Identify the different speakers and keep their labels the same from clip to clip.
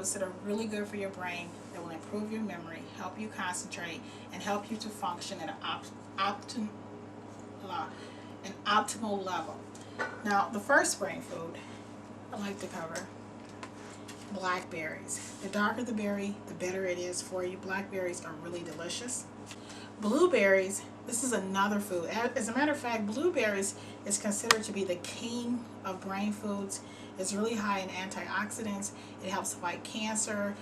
Speaker 1: foods that are really good for your brain, that will improve your memory, help you concentrate, and help you to function at an optimal level. Now, the first brain food I like to cover, blackberries. The darker the berry, the better it is for you. Blackberries are really delicious. Blueberries, this is another food. As a matter of fact, blueberries is considered to be the king of brain foods. It's really high in antioxidants. It helps fight cancer.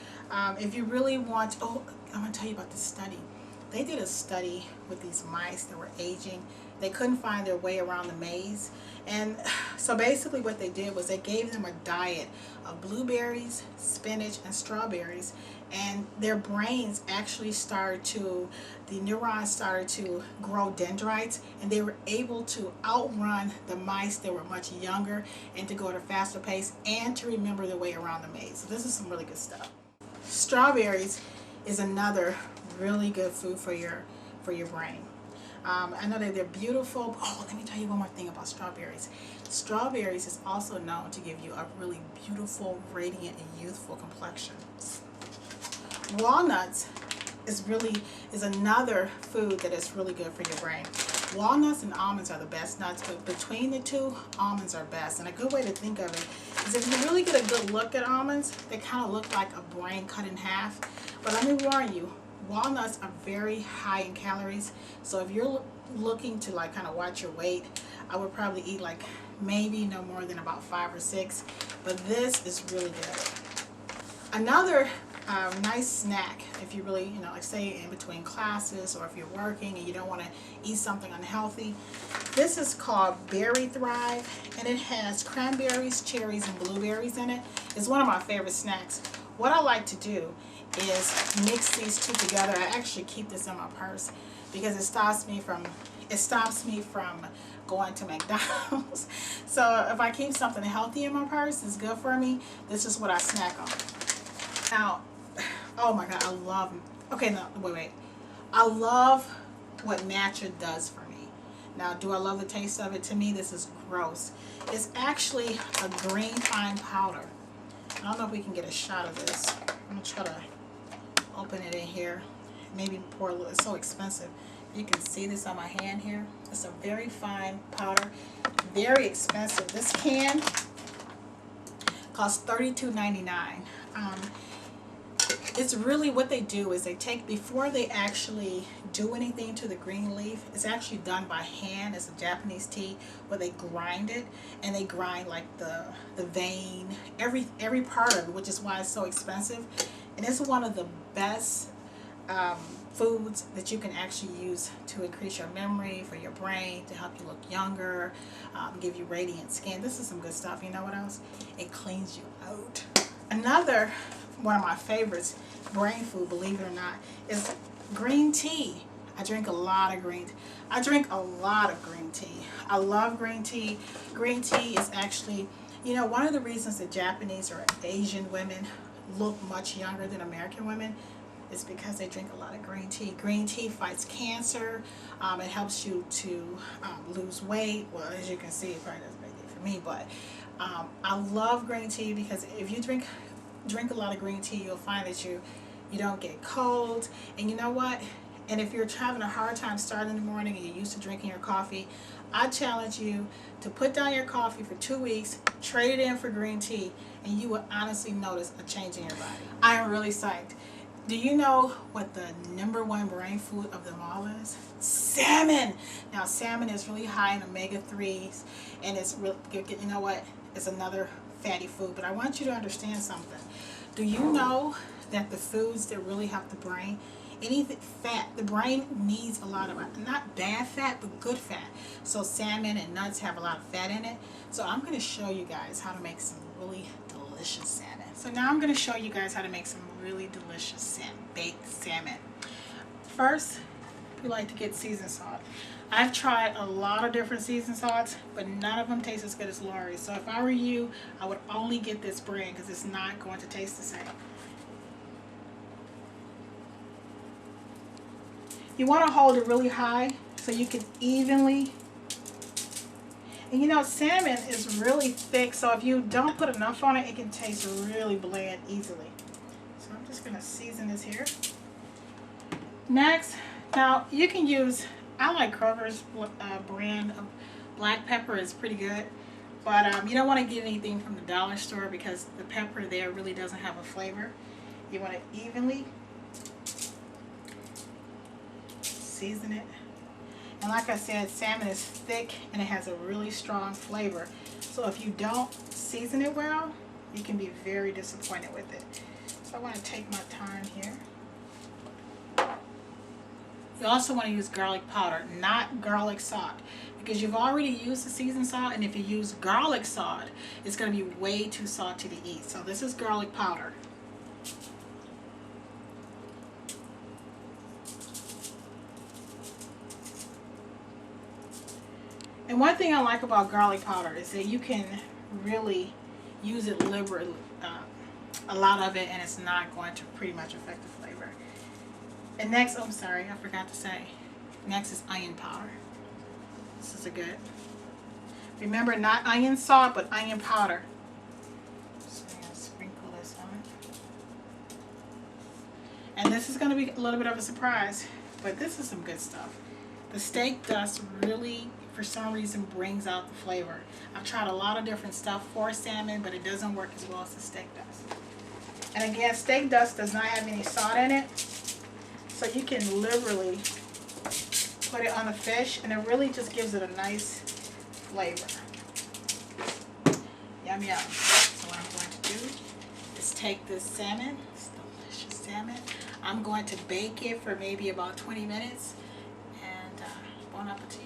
Speaker 1: If you really want, oh, I'm going to tell you about this study. They did a study with these mice that were aging. They couldn't find their way around the maze. And so basically what they did was they gave them a diet of blueberries, spinach, and strawberries. And their brains actually the neurons started to grow dendrites, and they were able to outrun the mice that were much younger and to go at a faster pace and to remember their way around the maze. So this is some really good stuff. Strawberries is another really good food for your brain. I know that they're beautiful. Oh, let me tell you one more thing about strawberries. Strawberries is also known to give you a really beautiful, radiant, and youthful complexion. Walnuts is another food that is really good for your brain. Walnuts and almonds are the best nuts, but between the two, almonds are best. And a good way to think of it is if you really get a good look at almonds, they kind of look like a brain cut in half. But let me warn you, walnuts are very high in calories. So if you're looking to like kind of watch your weight, I would probably eat like maybe no more than about 5 or 6. But this is really good. Another nice snack, if you really, like say in between classes or if you're working and you don't want to eat something unhealthy, this is called Berry Thrive, and it has cranberries, cherries, and blueberries in it. It's one of my favorite snacks. What I like to do is mix these two together. I actually keep this in my purse because it stops me from going to McDonald's. So if I keep something healthy in my purse, it's good for me. This is what I snack on. Now, oh my God, I love what Matcha does for me. Now, do I love the taste of it? To me, this is gross. It's actually a green pine powder. I don't know if we can get a shot of this. I'm going to try to open it in here. Maybe pour a little. It's so expensive. You can see this on my hand here. It's a very fine powder. Very expensive. This can costs $32.99. It's really what they do is they take, before they actually do anything to the green leaf, it's actually done by hand. It's a Japanese tea where they grind it, and they grind like the vein, every part of it, which is why it's so expensive. And it's one of the best foods that you can actually use to increase your memory, for your brain, to help you look younger, give you radiant skin. This is some good stuff. You know what else? It cleans you out. Another one of my favorites, brain food, believe it or not, is green tea. I drink a lot of green tea. I love green tea. Green tea is actually, one of the reasons that Japanese or Asian women look much younger than American women is because they drink a lot of green tea. Green tea fights cancer. It helps you to lose weight. Well, as you can see, it probably doesn't make it for me, but I love green tea because if you drink a lot of green tea, you'll find that you don't get cold. And you know what? And if you're having a hard time starting in the morning and you're used to drinking your coffee, I challenge you to put down your coffee for 2 weeks, trade it in for green tea, and you will honestly notice a change in your body. I am really psyched. Do you know what the #1 brain food of them all is? Salmon! Now, salmon is really high in omega-3s, and it's really, you know what? It's another fatty food. But I want you to understand something. Do you know that the foods that really help the brain, anything fat, the brain needs a lot of, not bad fat, but good fat. So salmon and nuts have a lot of fat in it. So I'm going to show you guys how to make some really delicious salmon. So now I'm going to show you guys how to make some really delicious baked salmon. First, we like to get seasoned salt. I've tried a lot of different seasoned salts, but none of them taste as good as Lori's. So if I were you, I would only get this brand because it's not going to taste the same. You want to hold it really high so you can evenly. And salmon is really thick, so if you don't put enough on it, it can taste really bland easily. gonna season this here. Next, now you can use, I like Kroger's brand of black pepper, is pretty good. But you don't want to get anything from the dollar store because the pepper there really doesn't have a flavor. You want to evenly season it. And like I said, salmon is thick and it has a really strong flavor. So if you don't season it well, you can be very disappointed with it. So I want to take my time here. You also want to use garlic powder, not garlic salt, because you've already used the seasoned salt, and if you use garlic salt, it's going to be way too salty to eat. So this is garlic powder. And one thing I like about garlic powder is that you can really use it liberally, a lot of it, and it's not going to pretty much affect the flavor. And next, oh, I'm sorry, I forgot to say, next is onion powder. This is a good, remember, not onion salt, but onion powder. So I'm going to sprinkle this on. And this is going to be a little bit of a surprise, but this is some good stuff. The steak dust really, for some reason, brings out the flavor. I've tried a lot of different stuff for salmon, but it doesn't work as well as the steak dust. And again, steak dust does not have any salt in it, so you can literally put it on the fish, and it really just gives it a nice flavor. Yum yum. So what I'm going to do is take this salmon, this delicious salmon, I'm going to bake it for maybe about 20 minutes, and bon appetit.